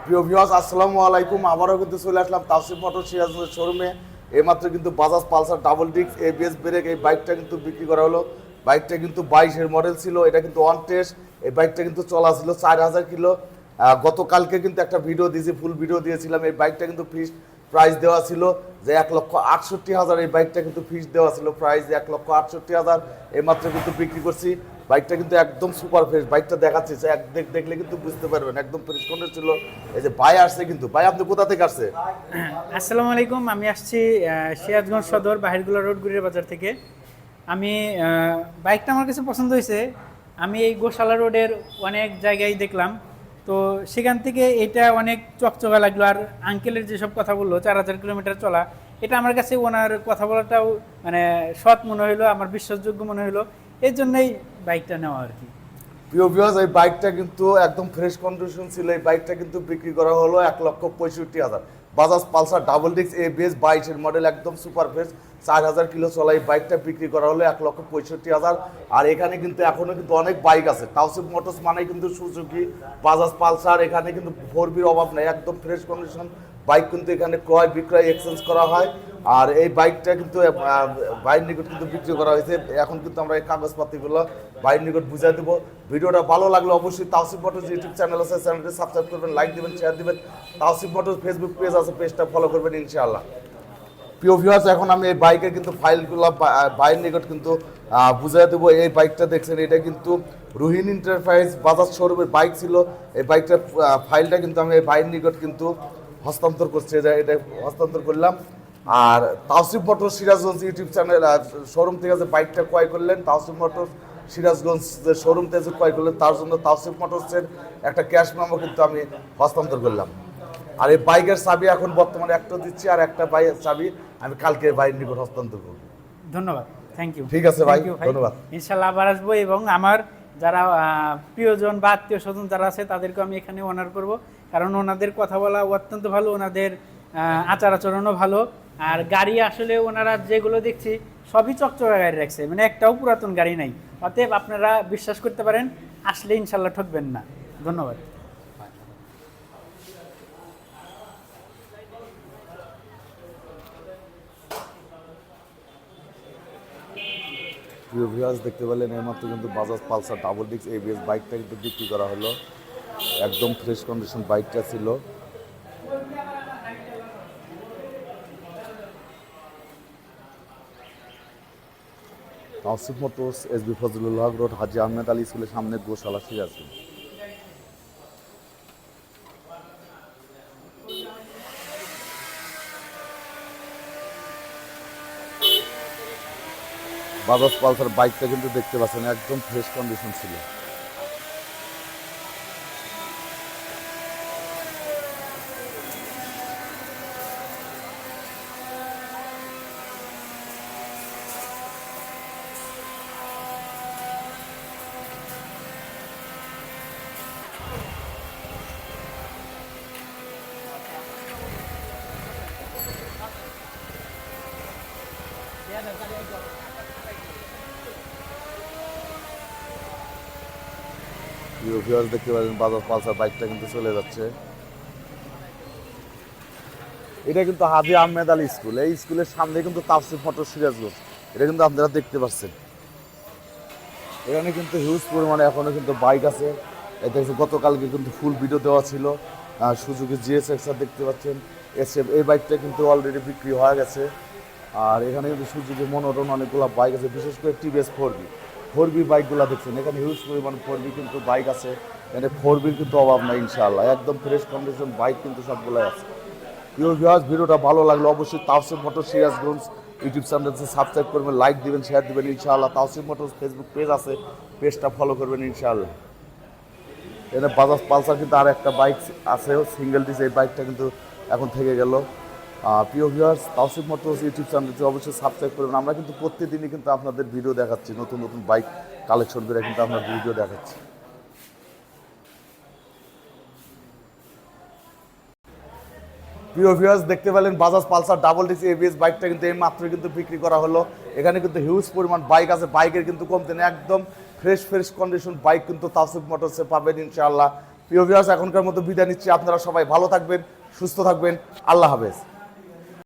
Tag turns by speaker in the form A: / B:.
A: প্রিয় ভিউয়ার্স, আসসালামু আলাইকুম। আবারও কিন্তু চলে আসলাম তাওসিফ মোটর সিরাজগঞ্জ শোরুমে। এইমাত্র কিন্তু Bajaj Pulsar double disc ABS brake এই বাইকটা কিন্তু বিক্রি করা হলো। বাইকটা কিন্তু 22-এর মডেল ছিল। এটা কিন্তু অন টেস্ট। এই বাইকটা কিন্তু চলা ছিল 4000 কিলো। গতকালকে কিন্তু একটা ভিডিও দিয়েছি, ফুল ভিডিও দিয়েছিলাম। এই বাইকটা কিন্তু ফিক্সড প্রাইস দেওয়া ছিল যে 1,68,000। এই বাইকটা কিন্তু ফিক্সড দেওয়া ছিল প্রাইস 1,68,000। এইমাত্র কিন্তু বিক্রি করছি। বাইকটা কিন্তু একদম সুপার ফ্রেশ। বাইকটা দেখাচ্ছি, দেখলে কিন্তু বুঝতে পারবেন একদম ফ্রেশ কন্ডিশন ছিল। এই যে ভাই আসছে কিন্তু। ভাই, আপনি কোথা থেকে আসছে?
B: আসসালামু আলাইকুম। আমি আসছি সিরাজগঞ্জ সদর বাহিরগুলা রোড গুড়িয়া বাজার থেকে। আমি বাইকটা আমার কাছে পছন্দ হয়েছে। আমি এই গোশালা রোডের অনেক জায়গায় দেখলাম, তো সেখান থেকে এটা অনেক চকচকা লাগলো। আর আঙ্কেলের যেসব কথা বললো 4000 কিলোমিটার চলা, এটা আমার কাছে ওনার কথা বলাটাও মানে সৎ মনে হইলো, আমার বিশ্বাসযোগ্য মনে হইলো। এর জন্যই বাইকটা নেওয়া আর কি।
A: প্রিয় ভিউয়ার্স, এই বাইকটা কিন্তু একদম ফ্রেশ কন্ডিশন ছিল। এই বাইকটা কিন্তু বিক্রি করা হলো 1,65,000। Bajaj Pulsar double disc ABS 22-এর মডেল, একদম সুপার ফ্রেশ। 4000 কিলো চলা এই বাইকটা বিক্রি করা হলো 1,65,000। আর এখানে কিন্তু এখনো কিন্তু অনেক বাইক আছে। তাওসিফ মোটরস মানে কিন্তু সুজুকি, বাজাজ পালসার। এখানে কিন্তু 4বির অভাব নেই, একদম ফ্রেশ কন্ডিশন বাইক কিন্তু এখানে ক্রয় বিক্রয় এক্সচেঞ্জ করা হয়। আর এই বাইকটা কিন্তু ভাইয়ের নিকট কিন্তু বিক্রি করা হয়েছে। এখন কিন্তু আমরা এই কাগজপাতিগুলো ভাইয়ের নিকট বুঝাই দেবো। ভিডিওটা ভালো লাগলে অবশ্যই তাওসিফ মোটরস ইউটিউব চ্যানেল আছে, চ্যানেলটি সাবস্ক্রাইব করবেন, লাইক দিবেন, শেয়ার দিবেন। তাওসিফ মোটরস ফেসবুক পেজ আছে, পেজটা ফলো করবেন ইনশাআল্লাহ। প্রিয় ভিউয়ার্স, এখন আমি এই বাইকের কিন্তু ফাইলগুলো ভাইয়ের নিকট কিন্তু বুঝাই দেবো। এই বাইকটা দেখছেন, এটা কিন্তু রুহিন এন্টারপ্রাইজ বাজাজ শোরুমের বাইক ছিল। এই বাইকটার ফাইলটা কিন্তু আমি এই ভাইয়ের নিকট কিন্তু হস্তান্তর করছি, এটা হস্তান্তর করলাম। আর Tawsif motor Sirajganj YouTube channel showroom থেকে যে বাইকটা ক্রয় করলেন, তাওসিফ মোটর সিরাজগঞ্জ যে শোরুম থেকে যে ক্রয় করলেন, তার জন্য তাওসিফ মোটরসের একটা ক্যাশ মেমো কিন্তু আমি হস্তান্তর করলাম। আর এই বাইকের চাবি এখন বর্তমানে একটা দিচ্ছি, আর একটা বাইকের চাবি আমি কালকে বাইরের নিকট হস্তান্তর করব।
B: ধন্যবাদ, থ্যাংক ইউ।
A: ঠিক আছে ভাই, ধন্যবাদ।
B: ইনশাল্লাহ আবার আসবো, এবং আমার যারা প্রিয়জন বা আত্মীয় স্বজন যারা আছে তাদেরকে আমি এখানে অনার করব, কারণ ওনাদের কথা বলা অত্যন্ত ভালো, ওনাদের আচার আচরণও ভালো। আর গাড়ি আসলে ওনারা যেগুলো দেখছি সবই চকচকা গাড়ি রাখছে, মানে একটাও পুরাতন গাড়ি নাই। অতএব আপনারা বিশ্বাস করতে পারেন, আসলে ইনশাল্লাহ ঠকবেন না। ধন্যবাদ।
A: প্রিয় ভিউয়ার্স, দেখতে পেলেন এইমাত্র কিন্তু Bajaj Pulsar double disc ABS বাইকটা কিন্তু বিক্রি করা হলো। একদম ফ্রেশ কন্ডিশন বাইকটা ছিল। Tawsif motors, SB Fazlullah road, Haji Ahmed Ali স্কুলের সামনে, গোশালা সিরাজগঞ্জ। বাজাজ পালসার বাইকটা কিন্তু দেখতে পাচ্ছেন একদম ফ্রেশ কন্ডিশন ছিল। ভিউয়ার্স, দেখতে পাচ্ছেন বাজাজ পালসার বাইকটা কিন্তু চলে যাচ্ছে। এটা কিন্তু হাজী আহমেদ আলী স্কুল, এই স্কুলের সামনে কিন্তু তাওসিফ মোটর সিরাজগঞ্জ, এটা কিন্তু আপনারা দেখতে পাচ্ছেন। এখানে কিন্তু হিউজ পরিমাণে এখনো কিন্তু বাইক আছে। এটা গতকালকে কিন্তু ফুল ভিডিও দেওয়া ছিল। সুজুকি জিএসএক্সআর দেখতে পাচ্ছেন, এসএফ। এই বাইকটা কিন্তু অলরেডি বিক্রি হয়ে গেছে। আর এখানে কিন্তু সুজুকি মনোটন অনেকগুলো বাইক আছে, বিশেষ করে টিভিএস 4বি বাইকগুলো দেখছেন। এখানে হিউজ পরিমাণ 4বি কিন্তু বাইক আছে। এখানে 4বির কিন্তু অভাব নাই ইনশাআল্লাহ, একদম ফ্রেশ কন্ডিশন বাইক কিন্তু সবগুলোই আছে। প্রিয় ভিউয়ার্স, ভিডিওটা ভালো লাগলো অবশ্যই তাওসিফ মোটর সিরাজগঞ্জ ইউটিউব চ্যানেলটি সাবস্ক্রাইব করবেন, লাইক দিবেন, শেয়ার দিবেন ইনশাআল্লাহ। তাওসিফ মোটর ফেসবুক পেজ আছে, পেজটা ফলো করবেন ইনশাআল্লাহ। এখানে বাজাজ পালসার কিন্তু আর একটা বাইক আছে সিঙ্গেল ডিস, এই বাইকটা কিন্তু এখন থেকে গেল। প্রিয় ভিউয়ার্স, তাওসিফ মোটরস ইউটিউব চ্যানেলটি অবশ্যই সাবস্ক্রাইব করবেন। আমরা কিন্তু প্রত্যেকদিনই কিন্তু আপনাদের ভিডিও দেখাচ্ছি, নতুন নতুন বাইক কালেকশন করে কিন্তু আপনাদের ভিডিও দেখাচ্ছি। প্রিয় ভিউয়ার্স, দেখতে পেলেন Bajaj Pulsar double disc ABS বাইকটা কিন্তু এই মাত্র কিন্তু বিক্রি করা হলো। এখানে কিন্তু হিউজ পরিমাণ বাইক আছে, বাইকের কিন্তু কমতে নেই, একদম ফ্রেশ কন্ডিশন বাইক কিন্তু তাওসিফ মোটরসে পাবেন ইনশাআল্লাহ। প্রিয় ভিউয়ার্স, এখনকার মতো বিদায় নিচ্ছি। আপনারা সবাই ভালো থাকবেন, সুস্থ থাকবেন। আল্লাহ হাফেজ।